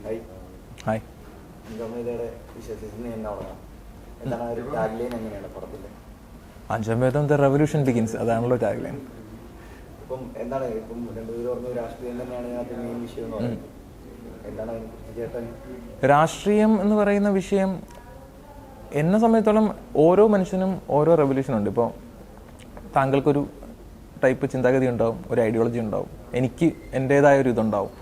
Hi. Hi. അഞ്ചാമേതയുടെ വിശേഷിച്ച് എന്താണ് ഒരു ടാഗ്ലൈൻ എങ്ങനെയാണ് പടത്തിൻ്റെ? അഞ്ചാമേതം ദ റെവല്യൂഷൻ ബിഗിൻസ്, അതാണല്ലോ ടാഗ്ലൈൻ. ഇപ്പം എന്താണ് ഇപ്പം രണ്ടുപേരും പറഞ്ഞ രാഷ്ട്രീയം തന്നെയാണ് അതിനകത്ത് മെയിൻ വിഷയം എന്ന് പറയുന്നത്. എന്താണ് അതിനെക്കുറിച്ച് ചേട്ടൻ? രാഷ്ട്രീയം എന്ന് പറയുന്ന വിഷയം എന്നെ സംബന്ധിച്ചോളം ഓരോ മനുഷ്യനും ഓരോ റെവല്യൂഷൻ ഉണ്ട്. ഇപ്പോൾ താങ്കൾക്കൊരു ടൈപ്പ് ചിന്താഗതി ഉണ്ടാവും, ഒരു ഐഡിയോളജി ഉണ്ടാവും, എനിക്ക് എൻ്റേതായ ഒരു ഇതുണ്ടാവും.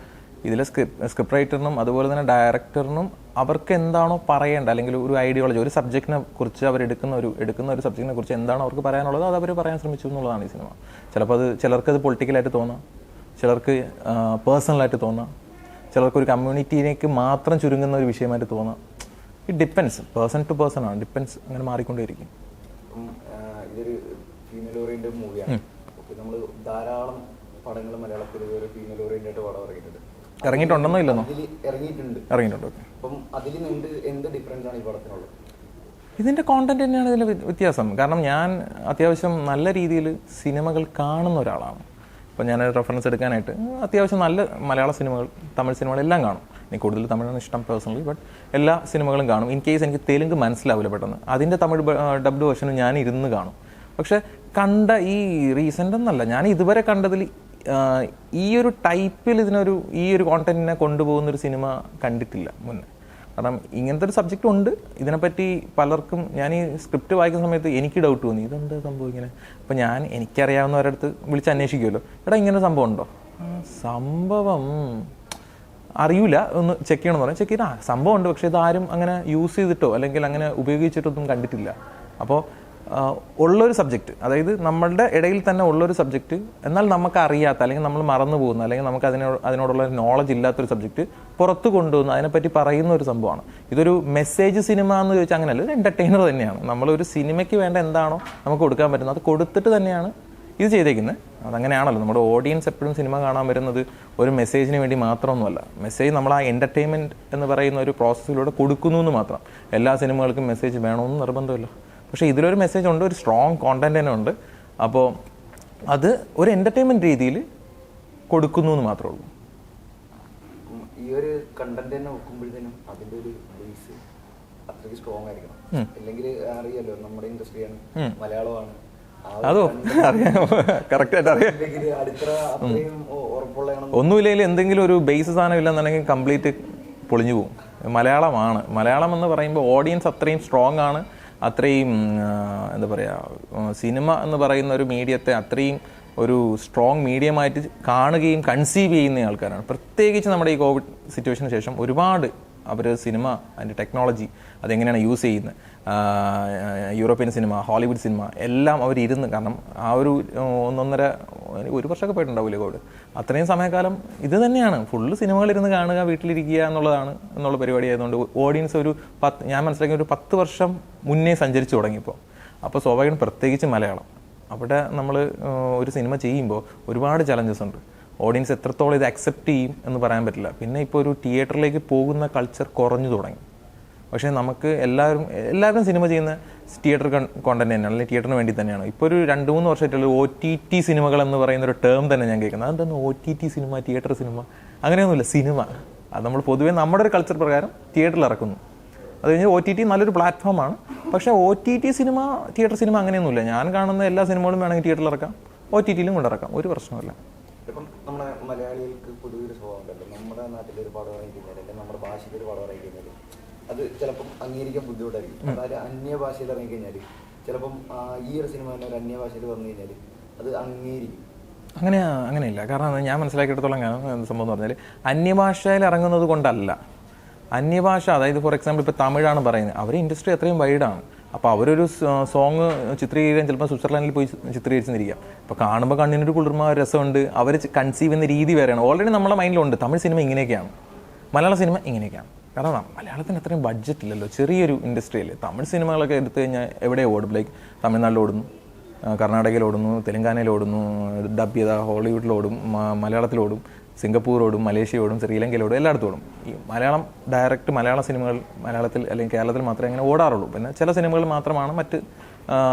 ഇതിലെ സ്ക്രിപ്റ്റ് റൈറ്ററിനും അതുപോലെ തന്നെ ഡയറക്ടറിനും അവർക്ക് എന്താണോ പറയേണ്ട, അല്ലെങ്കിൽ ഒരു ഐഡിയോളജി, ഒരു സബ്ജക്റ്റിനെ കുറിച്ച് അവർ എടുക്കുന്ന ഒരു സബ്ജക്റ്റിനെ കുറിച്ച് എന്താണോ അവർക്ക് പറയാനുള്ളത് അത് അവർ പറയാൻ ശ്രമിച്ചു എന്നുള്ളതാണ് ഈ സിനിമ. ചിലപ്പോൾ ചിലർക്കത് പൊളിറ്റിക്കലായിട്ട് തോന്നാം, ചിലർക്ക് പേഴ്സണലായിട്ട് തോന്നാം, ചിലർക്കൊരു കമ്മ്യൂണിറ്റിയിലേക്ക് മാത്രം ചുരുങ്ങുന്ന ഒരു വിഷയമായിട്ട് തോന്നാം. It depends, person to person ആണ്, ഡിപ്പെൻസ്, അങ്ങനെ മാറിക്കൊണ്ടേയിരിക്കും. ഇതൊരു ഫീമെയിൽ ഓറിയന്റഡ് മൂവിയാണ്. നമ്മൾ ധാരാളം പടങ്ങൾ മലയാളത്തിൽ ഒരു ഫീമെയിൽ ഓറിയന്റഡ് പടം ഇറങ്ങിയിട്ടുണ്ടെന്നോ ഇല്ലെന്നോ? ഇറങ്ങിയിട്ടുണ്ട്. അപ്പം അതിൽ എന്ത് ഡിഫറൻസ് ആണ് ഈ പടത്തിനുള്ളത്? ഇതിൻ്റെ കോണ്ടന്റ് തന്നെയാണ് ഇതിൽ വ്യത്യാസം. കാരണം ഞാൻ അത്യാവശ്യം നല്ല രീതിയിൽ സിനിമകൾ കാണുന്ന ഒരാളാണ്. ഇപ്പോൾ ഞാൻ റെഫറൻസ് എടുക്കാനായിട്ട് അത്യാവശ്യം നല്ല മലയാള സിനിമകൾ, തമിഴ് സിനിമകളെല്ലാം കാണും. എനിക്ക് കൂടുതൽ തമിഴാണ് ഇഷ്ടം പേഴ്സണലി, ബട്ട് എല്ലാ സിനിമകളും കാണും. ഇൻ കേസ് എനിക്ക് തെലുങ്ക് മനസ്സിലാവില്ല പെട്ടെന്ന്, അതിൻ്റെ തമിഴ് ഡബ്ഡ് വേർഷനും ഞാൻ ഇരുന്ന് കാണും. പക്ഷെ കണ്ട ഈ റീസെൻ്റ് എന്നല്ല, ഞാൻ ഇതുവരെ കണ്ടതിൽ ഈ ഒരു ടൈപ്പിൽ ഈ ഒരു കോണ്ടന്റിനെ കൊണ്ടുപോകുന്നൊരു സിനിമ കണ്ടിട്ടില്ല മുന്നേ. കാരണം ഇങ്ങനത്തെ ഒരു സബ്ജക്റ്റ് ഉണ്ട്, ഇതിനെപ്പറ്റി പലർക്കും, ഞാൻ ഈ സ്ക്രിപ്റ്റ് വായിക്കുന്ന സമയത്ത് എനിക്ക് ഡൗട്ട് തോന്നി, ഇതെന്താ സംഭവം ഇങ്ങനെ. അപ്പോൾ എനിക്കറിയാവുന്നവരടുത്ത് വിളിച്ച് അന്വേഷിക്കുമല്ലോ, എടാ ഇങ്ങനെ സംഭവം ഉണ്ടോ? സംഭവം അറിയില്ല, ഒന്ന് ചെക്ക് ചെയ്യണമെന്ന് പറയാം. ചെക്ക് ചെയ്താൽ സംഭവം ഉണ്ട്, പക്ഷേ ഇതാരും അങ്ങനെ യൂസ് ചെയ്തിട്ടോ അല്ലെങ്കിൽ അങ്ങനെ ഉപയോഗിച്ചിട്ടൊന്നും കണ്ടിട്ടില്ല. അപ്പോൾ ഉള്ളൊരു സബ്ജക്റ്റ്, അതായത് നമ്മളുടെ ഇടയിൽ തന്നെ ഉള്ളൊരു സബ്ജക്റ്റ്, എന്നാൽ നമുക്ക് അറിയാത്ത അല്ലെങ്കിൽ നമ്മൾ മറന്നു പോകുന്ന അല്ലെങ്കിൽ നമുക്ക് അതിനോടുള്ള നോളജ് ഇല്ലാത്തൊരു സബ്ജക്റ്റ് പുറത്ത് കൊണ്ടുവന്ന് അതിനെപ്പറ്റി പറയുന്ന ഒരു സംഭവമാണ്. ഇതൊരു മെസ്സേജ് സിനിമ എന്ന് ചോദിച്ചാൽ അങ്ങനെയല്ല, ഒരു എൻ്റർടൈനർ തന്നെയാണ്. നമ്മളൊരു സിനിമയ്ക്ക് വേണ്ട എന്താണോ നമുക്ക് കൊടുക്കാൻ പറ്റുന്നത് അത് കൊടുത്തിട്ട് തന്നെയാണ് ഇത് ചെയ്തേക്കുന്നത്. അതങ്ങനെയാണല്ലോ, നമ്മുടെ ഓഡിയൻസ് എപ്പോഴും സിനിമ കാണാൻ വരുന്നത് ഒരു മെസ്സേജിന് വേണ്ടി മാത്രമൊന്നുമല്ല. മെസ്സേജ് നമ്മൾ ആ എൻ്റർടൈൻമെൻറ്റ് എന്ന് പറയുന്ന ഒരു പ്രോസസ്സിലൂടെ കൊടുക്കുന്നു എന്ന് മാത്രം. എല്ലാ സിനിമകൾക്കും മെസ്സേജ് വേണമെന്ന് നിർബന്ധമില്ല. പക്ഷേ ഇതിലൊരു മെസ്സേജ് ഉണ്ട്, ഒരു സ്ട്രോങ് കോണ്ടന്റ് തന്നെ ഉണ്ട്. അപ്പോൾ അത് ഒരു എൻ്റർടൈൻമെൻറ്റ് രീതിയിൽ കൊടുക്കുന്നു എന്ന് മാത്രമേ ഉള്ളൂ. ഈ ഒരു കണ്ടന്റ് തന്നെ നോക്കുമ്പോഴത്തേനും അതിൻ്റെ ഒരു ബേസ് അത്രയ്ക്ക് സ്ട്രോങ് ആയിരിക്കണം. അല്ലെങ്കിൽ അറിയാലോ, നമ്മുടെ ഇൻഡസ്ട്രിയാണ്, മലയാളമാണ്. അതോ അറിയാം, കറക്റ്റായിട്ട് അറിയാം. ഒന്നുമില്ലെങ്കിൽ എന്തെങ്കിലും ഒരു ബേസ് സാധനം ഇല്ലെന്നുണ്ടെങ്കിൽ കംപ്ലീറ്റ് പൊളിഞ്ഞു പോകും. മലയാളം എന്ന് പറയുമ്പോൾ ഓഡിയൻസ് അത്രയും സ്ട്രോങ് ആണ്, അത്രയും എന്താ പറയുക, സിനിമ എന്ന് പറയുന്ന ഒരു മീഡിയത്തെ അത്രയും ഒരു സ്ട്രോങ് മീഡിയമായിട്ട് കാണുകയും കൺസീവ് ചെയ്യുന്ന ആൾക്കാരാണ്. പ്രത്യേകിച്ച് നമ്മുടെ ഈ കോവിഡ് സിറ്റുവേഷന് ശേഷം ഒരുപാട് അവർ സിനിമ, അതിൻ്റെ ടെക്നോളജി, അതെങ്ങനെയാണ് യൂസ് ചെയ്യുന്നത്, യൂറോപ്യൻ സിനിമ, ഹോളിവുഡ് സിനിമ എല്ലാം അവരിരുന്ന്, കാരണം ആ ഒരു ഒരു വർഷമൊക്കെ പോയിട്ടുണ്ടാവില്ലേ കോവിഡ്, അത്രയും സമയക്കാലം ഇത് തന്നെയാണ് ഫുള്ള് സിനിമകളിരുന്ന് കാണുക, വീട്ടിലിരിക്കുക എന്നുള്ള പരിപാടി ആയതുകൊണ്ട് ഓഡിയൻസ് ഞാൻ മനസ്സിലാക്കിയ ഒരു 10 വർഷം മുന്നേ സഞ്ചരിച്ചു തുടങ്ങിയപ്പോൾ. അപ്പോൾ സ്വാഭാവികം പ്രത്യേകിച്ച് മലയാളം, അവിടെ നമ്മൾ ഒരു സിനിമ ചെയ്യുമ്പോൾ ഒരുപാട് ചലഞ്ചസ് ഉണ്ട്. ഓഡിയൻസ് എത്രത്തോളം ഇത് അക്സെപ്റ്റ് ചെയ്യും എന്ന് പറയാൻ പറ്റില്ല. പിന്നെ ഇപ്പോൾ ഒരു തിയേറ്ററിലേക്ക് പോകുന്ന കൾച്ചർ കുറഞ്ഞു തുടങ്ങി. പക്ഷേ നമുക്ക് എല്ലാവരും സിനിമ ചെയ്യുന്ന തിയേറ്റർ കോണ്ടന്റ് തന്നെയാണ്, അല്ലെങ്കിൽ തിയേറ്ററിന് വേണ്ടി തന്നെയാണ്. ഇപ്പോൾ ഒരു 2-3 വർഷമായിട്ടുള്ള OTT സിനിമകൾ എന്ന് പറയുന്ന ഒരു ടേം തന്നെ ഞാൻ കേൾക്കുന്നത്. അതെന്താണ് OTT സിനിമ, തിയേറ്റർ സിനിമ? അങ്ങനെയൊന്നുമില്ല. സിനിമ അത് നമ്മൾ പൊതുവേ നമ്മുടെ ഒരു കൾച്ചർ പ്രകാരം തിയേറ്ററിൽ ഇറക്കുന്നു. അത് കഴിഞ്ഞ് OTT നല്ലൊരു പ്ലാറ്റ്ഫോമാണ്. പക്ഷേ OTT സിനിമ, തിയേറ്റർ സിനിമ അങ്ങനെയൊന്നുമില്ല. ഞാൻ കാണുന്ന എല്ലാ സിനിമകളും വേണമെങ്കിൽ തിയേറ്ററിൽ ഇറക്കാം, OTT-ലും കൊണ്ടിറക്കാം, ഒരു പ്രശ്നമില്ല. ഇപ്പം നമ്മുടെ മലയാളികൾക്ക് പൊതുവെ ഒരു സ്വഭാവം ഉണ്ടല്ലോ, നമ്മുടെ നാട്ടിലൊരു പടം ഇറങ്ങിക്കഴിഞ്ഞാൽ അല്ലെങ്കിൽ നമ്മുടെ ഭാഷയിലൊരു പടം ഇറങ്ങിക്കഴിഞ്ഞാൽ അത് ചിലപ്പം അംഗീകരിക്കാൻ ബുദ്ധിമുട്ടായിരിക്കും. അതായത് അന്യഭാഷയിൽ ഇറങ്ങിക്കഴിഞ്ഞാൽ ചിലപ്പം ഈ ഒരു സിനിമ തന്നെ ഒരു അന്യഭാഷയിൽ വന്നു കഴിഞ്ഞാൽ അത് അംഗീകരിക്കും. അങ്ങനെയില്ല. കാരണം ഞാൻ മനസ്സിലാക്കിയിടത്തോളം സംഭവം എന്ന് പറഞ്ഞാൽ അന്യഭാഷയിൽ ഇറങ്ങുന്നത് കൊണ്ടല്ല. അന്യഭാഷ, അതായത് ഫോർ എക്സാമ്പിൾ ഇപ്പോൾ തമിഴാണ് പറയുന്നത്, അവർ ഇൻഡസ്ട്രി അത്രയും വൈഡാണ്. അപ്പോൾ അവരൊരു സോങ് ചിത്രീകരിക്കാൻ ചിലപ്പോൾ സ്വിറ്റ്സർലാൻഡിൽ പോയി ചിത്രീകരിച്ചെന്നിരിക്കാം. അപ്പോൾ കാണുമ്പോൾ കണ്ണിനൊരു കുളിർമ, രസമുണ്ട്, അവർ കൺസീവ് ചെയ്യുന്ന രീതി വേറെയാണ്. ഓൾറെഡി നമ്മുടെ മൈൻഡിലുണ്ട് തമിഴ് സിനിമ ഇങ്ങനെയൊക്കെയാണ്, മലയാള സിനിമ ഇങ്ങനെയൊക്കെയാണ്. കാരണം മലയാളത്തിന് അത്രയും ബഡ്ജറ്റ് ഇല്ലല്ലോ, ചെറിയൊരു ഇൻഡസ്ട്രിയിൽ. തമിഴ് സിനിമകളൊക്കെ എടുത്തു കഴിഞ്ഞാൽ എവിടെ ഓടും? ലൈക്ക് തമിഴ്നാട്ടിൽ ഓടുന്നു, കർണാടകയിൽ ഓടുന്നു, തെലങ്കാനയിൽ ഓടുന്നു, ഡബ് ചെയ്ത ഹോളിവുഡിലോടും, മലയാളത്തിലോടും, സിംഗപ്പൂരോടും, മലേഷ്യയോടും, ശ്രീലങ്കയിലോടും, എല്ലായിടത്തും ഓടും. ഈ മലയാള സിനിമകൾ മലയാളത്തിൽ അല്ലെങ്കിൽ കേരളത്തിൽ മാത്രമേ അങ്ങനെ ഓടാറുള്ളൂ. പിന്നെ ചില സിനിമകൾ മാത്രമാണ് മറ്റ്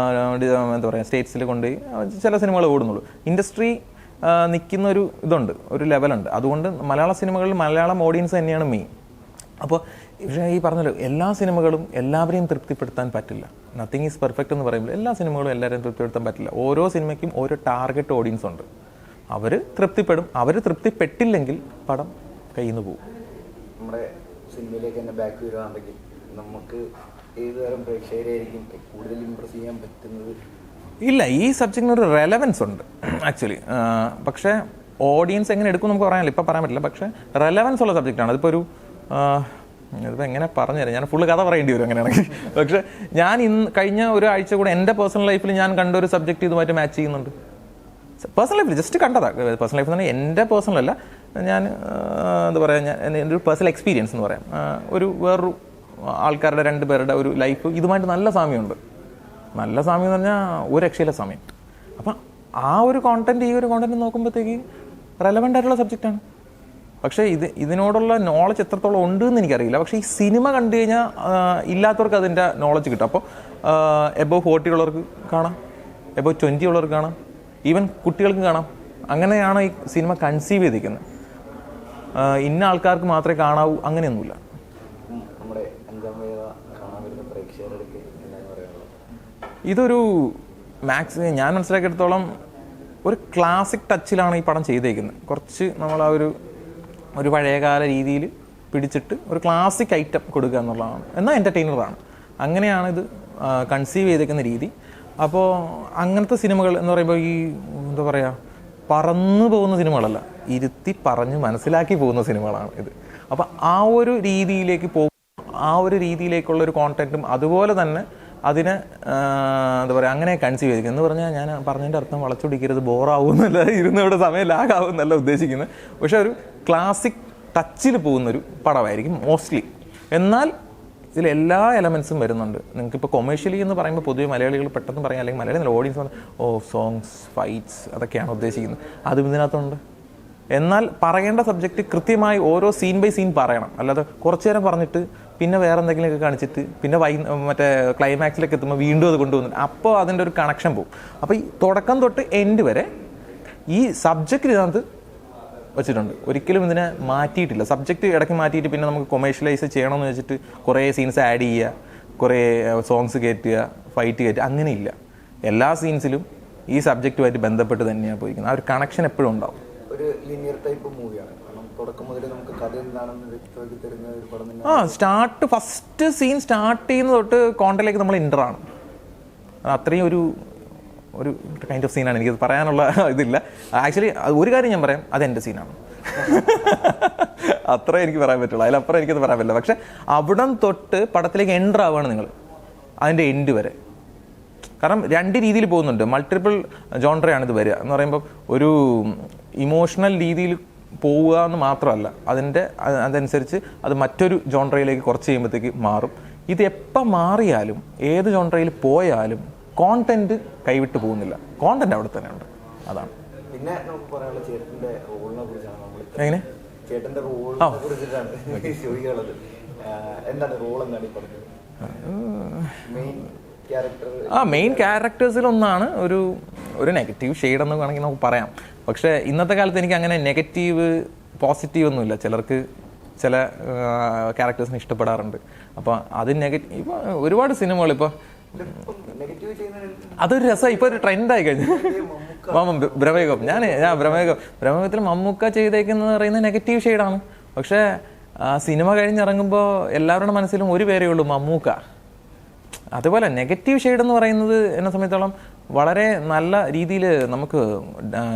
എന്താ പറയുക സ്റ്റേറ്റ്സിൽ കൊണ്ടുപോയി ചില സിനിമകൾ ഓടുന്നുള്ളൂ. ഇൻഡസ്ട്രി നിൽക്കുന്ന ഒരു ലെവലുണ്ട്. അതുകൊണ്ട് മലയാള സിനിമകളിൽ മലയാളം ഓഡിയൻസ് തന്നെയാണ് മെയിൻ. അപ്പോൾ പക്ഷേ ഈ പറഞ്ഞല്ലോ എല്ലാ സിനിമകളും എല്ലാവരെയും തൃപ്തിപ്പെടുത്താൻ പറ്റില്ല. നത്തിങ് ഈസ് പെർഫെക്റ്റ് എന്ന് പറയുമ്പോൾ എല്ലാ സിനിമകളും എല്ലാവരെയും തൃപ്തിപ്പെടുത്താൻ പറ്റില്ല. ഓരോ സിനിമയ്ക്കും ഓരോ ടാർഗറ്റ് ഓഡിയൻസ് ഉണ്ട്. അവർ തൃപ്തിപ്പെടും. അവർ തൃപ്തിപ്പെട്ടില്ലെങ്കിൽ പടം കയ്യിൽ നിന്ന് പോകും. നമ്മുടെ സിനിമയിലേക്ക് തന്നെ ബാക്ക് വരികയാണെങ്കിൽ നമുക്ക് ഏതുതരം പ്രേക്ഷകരെയായിരിക്കും കൂടുതൽ ഇമ്പ്രസ് ചെയ്യാൻ പറ്റുന്നത്? ഇല്ല, ഈ സബ്ജക്റ്റിനൊരു റെലവൻസ് ഉണ്ട് ആക്ച്വലി. പക്ഷേ ഓഡിയൻസ് എങ്ങനെ എടുക്കും നമുക്ക് പറയാനില്ല, ഇപ്പം പറയാൻ പറ്റില്ല. പക്ഷേ റെലവൻസ് ഉള്ള സബ്ജക്റ്റാണ്. അതിപ്പോൾ ഒരു ഇതിപ്പോൾ എങ്ങനെ പറഞ്ഞുതരാം, ഞാൻ ഫുള്ള് കഥ പറയേണ്ടി വരും അങ്ങനെയാണെങ്കിൽ. പക്ഷേ ഞാൻ കഴിഞ്ഞ ഒരാഴ്ച കൂടെ എൻ്റെ പേഴ്സണൽ ലൈഫിൽ ഞാൻ കണ്ട ഒരു സബ്ജക്റ്റ് ഇതുമായിട്ട് മാച്ച് ചെയ്യുന്നുണ്ട്. പേഴ്സണൽ ലൈഫിൽ ജസ്റ്റ് കണ്ടതാണ്. പേഴ്സണൽ ലൈഫ് എന്ന് പറഞ്ഞാൽ എൻ്റെ പേഴ്സണലല്ല, ഞാൻ എന്താ പറയുക, എൻ്റെ ഒരു പേഴ്സണൽ എക്സ്പീരിയൻസ് എന്ന് പറയാം. വേറൊരു ആൾക്കാരുടെ 2 പേരുടെ ഒരു ലൈഫ് ഇതുമായിട്ട് നല്ല സാമ്യമുണ്ട്. നല്ല സാമ്യം എന്ന് പറഞ്ഞാൽ ഒരു രക്ഷയിലെ സമയം. അപ്പം ആ ഒരു കോണ്ടന്റ് ഈ ഒരു കോണ്ടന്റ് നോക്കുമ്പോഴത്തേക്ക് റെലവൻ്റ് ആയിട്ടുള്ള സബ്ജക്റ്റാണ്. പക്ഷേ ഇതിനോടുള്ള നോളജ് എത്രത്തോളം ഉണ്ട് എന്ന് എനിക്കറിയില്ല. പക്ഷേ ഈ സിനിമ കണ്ടു കഴിഞ്ഞാൽ ഇല്ലാത്തവർക്ക് അതിൻ്റെ നോളജ് കിട്ടും. അപ്പോൾ എബോവ് 40 ഉള്ളവർക്ക് കാണാം, എബോവ് 20 ഉള്ളവർക്ക് കാണാം, ഈവൻ കുട്ടികൾക്ക് കാണാം. അങ്ങനെയാണ് ഈ സിനിമ കൺസീവ് ചെയ്തിരിക്കുന്നത്. ഇന്ന ആൾക്കാർക്ക് മാത്രമേ കാണാവൂ അങ്ങനെയൊന്നുമില്ല. നമ്മുടെ 5ാം വേദ കാണാൻ വരുന്ന പ്രേക്ഷകരുടെ എന്താണ് പറയാനുള്ളത്? ഇതൊരു ഞാൻ മനസ്സിലാക്കിയെടുത്തോളം ഒരു ക്ലാസിക് ടച്ചിലാണ് ഈ പടം ചെയ്തേക്കുന്നത്. കുറച്ച് നമ്മൾ ആ ഒരു പഴയകാല രീതിയിൽ പിടിച്ചിട്ട് ഒരു ക്ലാസിക് ഐറ്റം കൊടുക്കുക എന്നുള്ളതാണ്. എന്നാൽ എൻ്റർടൈനറാണ്. അങ്ങനെയാണ് ഇത് കൺസീവ് ചെയ്തേക്കുന്ന രീതി. അപ്പോൾ അങ്ങനത്തെ സിനിമകൾ എന്ന് പറയുമ്പോൾ ഈ എന്താ പറയുക, പറന്നു പോകുന്ന സിനിമകളല്ല, ഇരുത്തി പറഞ്ഞ് മനസ്സിലാക്കി പോകുന്ന സിനിമകളാണ് ഇത്. അപ്പോൾ ആ ഒരു രീതിയിലേക്ക് ആ ഒരു രീതിയിലേക്കുള്ളൊരു കോണ്ടന്റും അതുപോലെ തന്നെ അതിനെ എന്താ പറയുക അങ്ങനെ കൺസീവ് ചെയ്തിരിക്കുന്നത്. എന്ന് പറഞ്ഞാൽ ഞാൻ പറഞ്ഞതിൻ്റെ അർത്ഥം വളച്ചൊടിക്കരുത്, ബോറാവുന്നല്ല, ഇരുന്നിവിടെ സമയം ലാഗാവുന്നല്ല ഉദ്ദേശിക്കുന്നത്. പക്ഷെ ഒരു ക്ലാസിക് ടച്ചിൽ പോകുന്നൊരു പടമായിരിക്കും മോസ്റ്റ്ലി. എന്നാൽ ഇതിലെല്ലാ എലമെൻസും വരുന്നുണ്ട്. നിങ്ങൾക്കിപ്പോൾ കൊമേഴ്ഷ്യലി എന്ന് പറയുമ്പോൾ പൊതുവെ മലയാളികൾ പെട്ടെന്ന് പറയാം, അല്ലെങ്കിൽ മലയാളി ഓഡിയൻസ് സോങ്സ്, ഫൈറ്റ്സ് അതൊക്കെയാണ് ഉദ്ദേശിക്കുന്നത്. അതും ഇതിനകത്തുണ്ട്. എന്നാൽ പറയേണ്ട സബ്ജക്റ്റ് കൃത്യമായി ഓരോ സീൻ ബൈ സീൻ പറയണം. അല്ലാതെ കുറച്ചു നേരം പറഞ്ഞിട്ട് പിന്നെ വേറെ എന്തെങ്കിലുമൊക്കെ കാണിച്ചിട്ട് പിന്നെ മറ്റേ ക്ലൈമാക്സിലേക്ക് എത്തുമ്പോൾ വീണ്ടും അത് കൊണ്ടുവന്നിട്ട് അപ്പോൾ അതിൻ്റെ ഒരു കണക്ഷൻ പോകും. അപ്പോൾ ഈ തുടക്കം തൊട്ട് എൻഡ് വരെ ഈ സബ്ജക്റ്റ് ഇതിനകത്ത് വെച്ചിട്ടുണ്ട്. ഒരിക്കലും ഇതിനെ മാറ്റിയിട്ടില്ല. സബ്ജക്റ്റ് ഇടയ്ക്ക് മാറ്റിയിട്ട് പിന്നെ നമുക്ക് കൊമേഴ്ഷ്യലൈസ് ചെയ്യണമെന്ന് വെച്ചിട്ട് കുറേ സീൻസ് ആഡ് ചെയ്യുക, കുറേ സോങ്സ് കയറ്റുക, ഫൈറ്റ് കയറ്റുക, അങ്ങനെയില്ല. എല്ലാ സീൻസിലും ഈ സബ്ജക്റ്റുമായിട്ട് ബന്ധപ്പെട്ട് തന്നെയാണ് പോയിരിക്കുന്നത്. ആ ഒരു കണക്ഷൻ എപ്പോഴും ഉണ്ടാവും. ഒരു ലീനിയർ ടൈപ്പ് മൂവിയാണ്. തുടക്കം മുതൽ നമുക്ക് കഥ എന്താണെന്ന് വ്യക്തമാക്കി തരുന്ന ഒരു പടം തന്നെ. ഫസ്റ്റ് സീൻ സ്റ്റാർട്ട് ചെയ്യുന്ന തൊട്ട് കോണ്ടന്റിലേക്ക് നമ്മൾ എൻ്റർ ആണ്. അത്രയും ഒരു കൈൻഡ് ഓഫ് സീനാണ്. എനിക്കത് പറയാനുള്ള ഇതില്ല. ആക്ച്വലി ഒരു കാര്യം ഞാൻ പറയാം, അത് എൻ്റെ സീനാണ്. അത്ര എനിക്ക് പറയാൻ പറ്റുള്ളൂ, അതിലപ്പുറം എനിക്കത് പറയാൻ പറ്റില്ല. പക്ഷെ അവിടം തൊട്ട് പടത്തിലേക്ക് എൻ്റർ ആവുകയാണ് നിങ്ങൾ അതിൻ്റെ എൻഡ് വരെ. കാരണം 2 രീതിയിൽ പോകുന്നുണ്ട്. മൾട്ടിപ്പിൾ ജോൺറയാണ് ഇത് വരിക എന്ന് പറയുമ്പോൾ ഒരു ഇമോഷണൽ രീതിയിൽ പോവുക എന്ന് മാത്രമല്ല, അതനുസരിച്ച് അത് മറ്റൊരു ജോൺറയിലേക്ക് കുറച്ച് ചെയ്യുമ്പോഴത്തേക്ക് മാറും. ഇത് എപ്പോൾ മാറിയാലും ഏത് ജോൺറയിൽ പോയാലും കോണ്ടന്റ് കൈവിട്ട് പോകുന്നില്ല. കോണ്ടന്റ് അവിടെ തന്നെ ഉണ്ട്. അതാണ്. പിന്നെ നമുക്ക് പറയാനുള്ള ചേട്ടൻ്റെ റോളിനെ കുറിച്ചാണ്. എങ്ങനെ ചേട്ടൻ്റെ റോളിനെ കുറിച്ചിട്ടാണ് ചോദിക്കാനുള്ളത്. എന്താണ് റോൾ എന്നാണ് ഈ പറഞ്ഞത്? മെയിൻ ക്യാരക്ടേഴ്സിലൊന്നാണ് ഒരു നെഗറ്റീവ് ഷെയ്ഡ് എന്ന് വേണമെങ്കിൽ നമുക്ക് പറയാം. പക്ഷേ ഇന്നത്തെ കാലത്ത് എനിക്ക് അങ്ങനെ നെഗറ്റീവ് പോസിറ്റീവ് ഒന്നുമില്ല. ചിലർക്ക് ചില ക്യാരക്ടേഴ്സിന് ഇഷ്ടപ്പെടാറുണ്ട്. അപ്പോൾ അത് നെഗറ്റീവ് ഒരുപാട് സിനിമകൾ ഇപ്പോൾ അതൊരു രസം, ഇപ്പോൾ ഒരു ട്രെൻഡായി കഴിഞ്ഞു. ബ്രഹ്മയുഗം ബ്രഹ്മയുഗത്തിൽ മമ്മൂക്ക ചെയ്തേക്കുന്നത് പറയുന്നത് നെഗറ്റീവ് ഷെയ്ഡാണ്. പക്ഷേ സിനിമ കഴിഞ്ഞിറങ്ങുമ്പോൾ എല്ലാവരുടെ മനസ്സിലും ഒരു പേരേ ഉള്ളൂ, മമ്മൂക്ക. അതുപോലെ നെഗറ്റീവ് ഷെയ്ഡ് എന്ന് പറയുന്നത് എന്നെ സംബന്ധിച്ചോളം വളരെ നല്ല രീതിയിൽ നമുക്ക്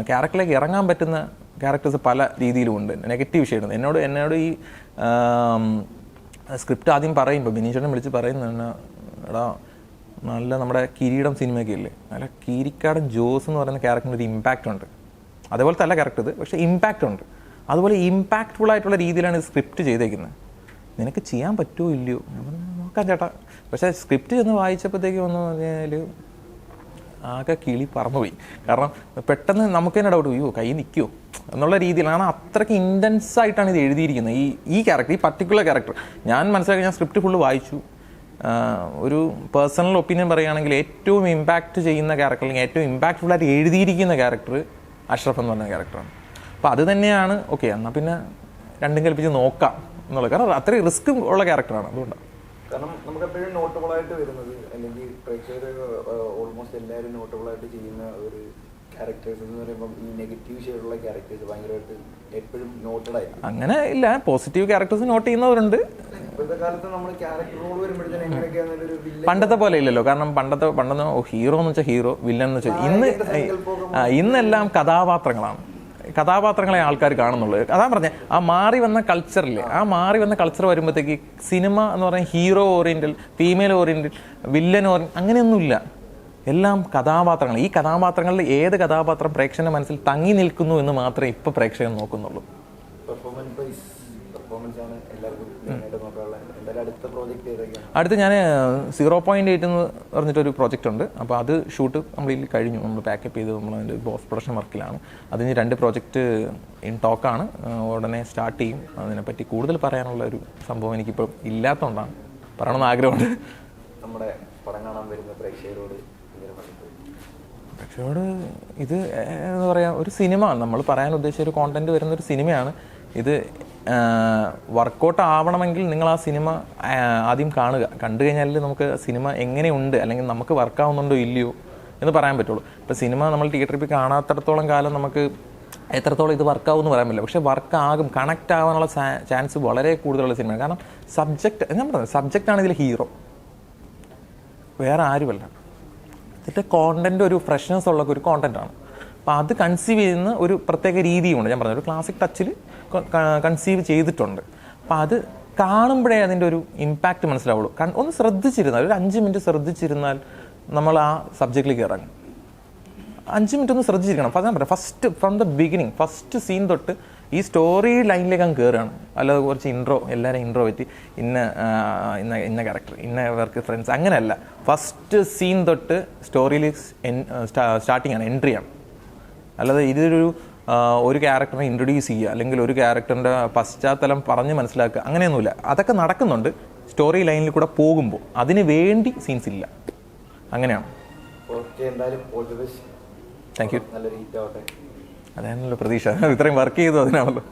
ക്യാരക്ടറിലേക്ക് ഇറങ്ങാൻ പറ്റുന്ന ക്യാരക്ടേഴ്സ് പല രീതിയിലും ഉണ്ട്. നെഗറ്റീവ് ഷെയ്ഡ് എന്നോട് ഈ സ്ക്രിപ്റ്റ് ആദ്യം പറയുമ്പോൾ ബിനീഷേട്ടൻ വിളിച്ച് പറയുന്നത്, എടാ നല്ല നമ്മുടെ കിരീടം സിനിമയൊക്കെ ഇല്ലേ, നല്ല കീരിക്കാടൻ ജോസ് എന്ന് പറയുന്ന ക്യാരക്ടറിന് ഒരു ഇമ്പാക്റ്റ് ഉണ്ട്. അതേപോലത്തെ അല്ല ക്യാരക്ടർ ഇത്, പക്ഷേ ഇമ്പാക്റ്റ് ഉണ്ട്. അതുപോലെ ഇമ്പാക്റ്റ്ഫുൾ ആയിട്ടുള്ള രീതിയിലാണ് ഇത് സ്ക്രിപ്റ്റ് ചെയ്തേക്കുന്നത്. നിനക്ക് ചെയ്യാൻ പറ്റുമോ ഇല്ലയോ, നോക്കാം ചേട്ടാ. പക്ഷേ സ്ക്രിപ്റ്റ് ചെന്ന് വായിച്ചപ്പോഴത്തേക്ക് വന്നു പറഞ്ഞാൽ ആകെ കിളി പറന്നുപോയി. കാരണം പെട്ടെന്ന് നമുക്ക് തന്നെ ഡൗട്ട്, അയ്യോ കൈ നിൽക്കുമോ എന്നുള്ള രീതിയിലാണ്. അത്രയ്ക്ക് ഇൻറ്റൻസ് ആയിട്ടാണ് ഇത് എഴുതിയിരിക്കുന്നത്. ഈ ക്യാരക്ടർ, ഈ പർട്ടിക്കുലർ ക്യാരക്ടർ ഞാൻ മനസ്സിലാക്കി. ഞാൻ സ്ക്രിപ്റ്റ് ഫുള്ള് വായിച്ചു. ഒരു പേഴ്സണൽ ഒപ്പീനിയൻ പറയുകയാണെങ്കിൽ ഏറ്റവും ഇമ്പാക്റ്റ് ചെയ്യുന്ന ക്യാരക്ടർ, അല്ലെങ്കിൽ ഏറ്റവും ഇമ്പാക്റ്റ്ഫുള്ളായിട്ട് എഴുതിയിരിക്കുന്ന ക്യാരക്ടർ അഷ്റഫ് എന്ന് പറഞ്ഞ ക്യാരക്ടറാണ്. അപ്പോൾ അത് തന്നെയാണ് ഓക്കെ, എന്നാൽ പിന്നെ രണ്ടും കൽപ്പിച്ച് നോക്കാം എന്നുള്ളത്. കാരണം അത്രയും റിസ്ക് ഉള്ള ക്യാരക്ടറാണ്, അതുകൊണ്ടാണ്. കാരണം നമുക്ക് എപ്പോഴും നോട്ടബിളായിട്ട് വരുന്നത്, അല്ലെങ്കിൽ പ്രേക്ഷകർ ഓൾമോസ്റ്റ് എല്ലാവരും നോട്ടബിളായിട്ട് ചെയ്യുന്ന ഒരു ക്യാരക്ടേഴ്സ് എന്ന് പറയുമ്പോൾ ഈ നെഗറ്റീവ് ഷെയ്ഡുള്ള ക്യാരക്ടേഴ്സ് ഭയങ്കരമായിട്ട് എപ്പോഴും നോട്ടഡ് ആയിരിക്കും. അങ്ങനെ ഇല്ല, പോസിറ്റീവ് ക്യാരക്ടേഴ്സ് നോട്ട് ചെയ്യുന്നവരുണ്ട്. ഇപ്പോഴത്തെ കാലത്ത് നമ്മൾ ക്യാരക്ടർ റോൾ വരുമ്പോഴത്തേനും എങ്ങനെയൊക്കെയാണെന്നൊരു വില്ലൻ പണ്ടത്തെ പോലെ ഇല്ലല്ലോ. കാരണം പണ്ടത്തെ ഹീറോ എന്ന് വെച്ചാൽ ഹീറോ, വില്ലൻ എന്ന് വെച്ചാൽ ഇന്നെല്ലാം കഥാപാത്രങ്ങളാണ്. കഥാപാത്രങ്ങളെ ആൾക്കാർ കാണുന്നുള്ളൂ. അതാ പറഞ്ഞ ആ മാറി വന്ന കൾച്ചറില്ലേ, ആ മാറി വന്ന കൾച്ചർ വരുമ്പോഴത്തേക്ക് സിനിമ എന്ന് പറഞ്ഞാൽ hero oriental, female oriental, villain oriental അങ്ങനെയൊന്നുമില്ല. എല്ലാം കഥാപാത്രങ്ങൾ. ഈ കഥാപാത്രങ്ങളിൽ ഏത് കഥാപാത്രം പ്രേക്ഷകന്റെ മനസ്സിൽ തങ്ങി നിൽക്കുന്നു എന്ന് മാത്രമേ ഇപ്പൊ പ്രേക്ഷകൻ നോക്കുന്നുള്ളൂ. അടുത്ത് ഞാൻ 0.8 എന്ന് പറഞ്ഞിട്ടൊരു പ്രോജക്റ്റ് ഉണ്ട്. അപ്പോൾ അത് ഷൂട്ട് കംപ്ലീറ്റ്ലി കഴിഞ്ഞു. നമ്മൾ പാക്കപ്പ് ചെയ്ത് നമ്മൾ അതിൻ്റെ പോസ്റ്റ് പ്രൊഡക്ഷൻ വർക്കിലാണ്. അതിന് 2 പ്രോജക്റ്റ് ഇൻ ടോക്കാണ്. ഉടനെ സ്റ്റാർട്ട് ചെയ്യും. അതിനെപ്പറ്റി കൂടുതൽ പറയാനുള്ള ഒരു സംഭവം എനിക്കിപ്പോൾ ഇല്ലാത്തതുകൊണ്ടാണ്, പറയണമെന്ന് ആഗ്രഹമുണ്ട്. നമ്മുടെ പടം കാണാൻ വരുന്ന പ്രേക്ഷകരോട് ഇത് എന്താ പറയുക, ഒരു സിനിമ നമ്മൾ പറയാൻ ഉദ്ദേശിച്ച ഒരു കോണ്ടന്റ് വരുന്നൊരു സിനിമയാണ് ഇത്. വർക്കൗട്ട് ആവണമെങ്കിൽ നിങ്ങൾ ആ സിനിമ ആദ്യം കാണുക. കണ്ടു കഴിഞ്ഞാൽ നമുക്ക് സിനിമ എങ്ങനെയുണ്ട്, അല്ലെങ്കിൽ നമുക്ക് വർക്കാവുന്നുണ്ടോ ഇല്ലയോ എന്ന് പറയാൻ പറ്റുള്ളൂ. ഇപ്പോൾ സിനിമ നമ്മൾ തിയേറ്ററിൽ പോയി കാണാത്തിടത്തോളം കാലം നമുക്ക് എത്രത്തോളം ഇത് വർക്കാവും എന്ന് പറയാൻ പറ്റില്ല. പക്ഷേ വർക്കാകും, കണക്റ്റ് ആവാനുള്ള ചാൻസ് വളരെ കൂടുതലുള്ള സിനിമയാണ്. കാരണം ഞാൻ പറഞ്ഞത് സബ്ജക്റ്റാണ് ഇതിൽ ഹീറോ, വേറെ ആരുമല്ല. ഇതിൻ്റെ കോണ്ടന്റ് ഒരു ഫ്രഷ്നെസ് ഉള്ള ഒരു കോണ്ടന്റാണ്. അപ്പോൾ അത് കൺസീവ് ചെയ്യുന്ന ഒരു പ്രത്യേക രീതിയുമുണ്ട്. ഞാൻ പറഞ്ഞ ഒരു ക്ലാസിക് ടച്ചിൽ കൺസീവ് ചെയ്തിട്ടുണ്ട്. അപ്പോൾ അത് കാണുമ്പോഴേ അതിൻ്റെ ഒരു ഇമ്പാക്റ്റ് മനസ്സിലാവുള്ളൂ. ഒന്ന് ശ്രദ്ധിച്ചിരുന്നാൽ, ഒരു 5 മിനിറ്റ് ശ്രദ്ധിച്ചിരുന്നാൽ നമ്മൾ ആ സബ്ജക്റ്റിലേക്ക് ഇറങ്ങും. 5 മിനിറ്റ് ഒന്ന് ശ്രദ്ധിച്ചിരിക്കണം. അപ്പോൾ ഞാൻ പറയാം, first from the beginning, first scene തൊട്ട് ഈ സ്റ്റോറി ലൈനിലേക്ക് അങ്ങ് കയറുകയാണ്. അല്ലാതെ കുറച്ച് എല്ലാവരും ഇൻട്രോ പറ്റി ഇന്ന ക്യാരക്ടർ, ഇന്നവർക്ക് ഫ്രണ്ട്സ്, അങ്ങനെയല്ല. ഫസ്റ്റ് സീൻ തൊട്ട് സ്റ്റോറിയിൽ സ്റ്റാർട്ടിങ് ആണ്, എൻട്രിയാണ്. അല്ലാതെ ഒരു ക്യാരക്ടറിനെ ഇൻട്രൊഡ്യൂസ് ചെയ്യുക, അല്ലെങ്കിൽ ഒരു ക്യാരക്ടറിൻ്റെ പശ്ചാത്തലം പറഞ്ഞ് മനസ്സിലാക്കുക, അങ്ങനെയൊന്നുമില്ല. അതൊക്കെ നടക്കുന്നുണ്ട് സ്റ്റോറി ലൈനിൽ കൂടെ പോകുമ്പോൾ. അതിന് വേണ്ടി സീൻസ് ഇല്ല, അങ്ങനെയാണ്. Thank you. നല്ലൊരു ഹിറ്റ് ആവട്ടെ. അതാണല്ലോ പ്രതീക്ഷ. ഇത്രയും വർക്ക് ചെയ്തു അതിനാണല്ലോ.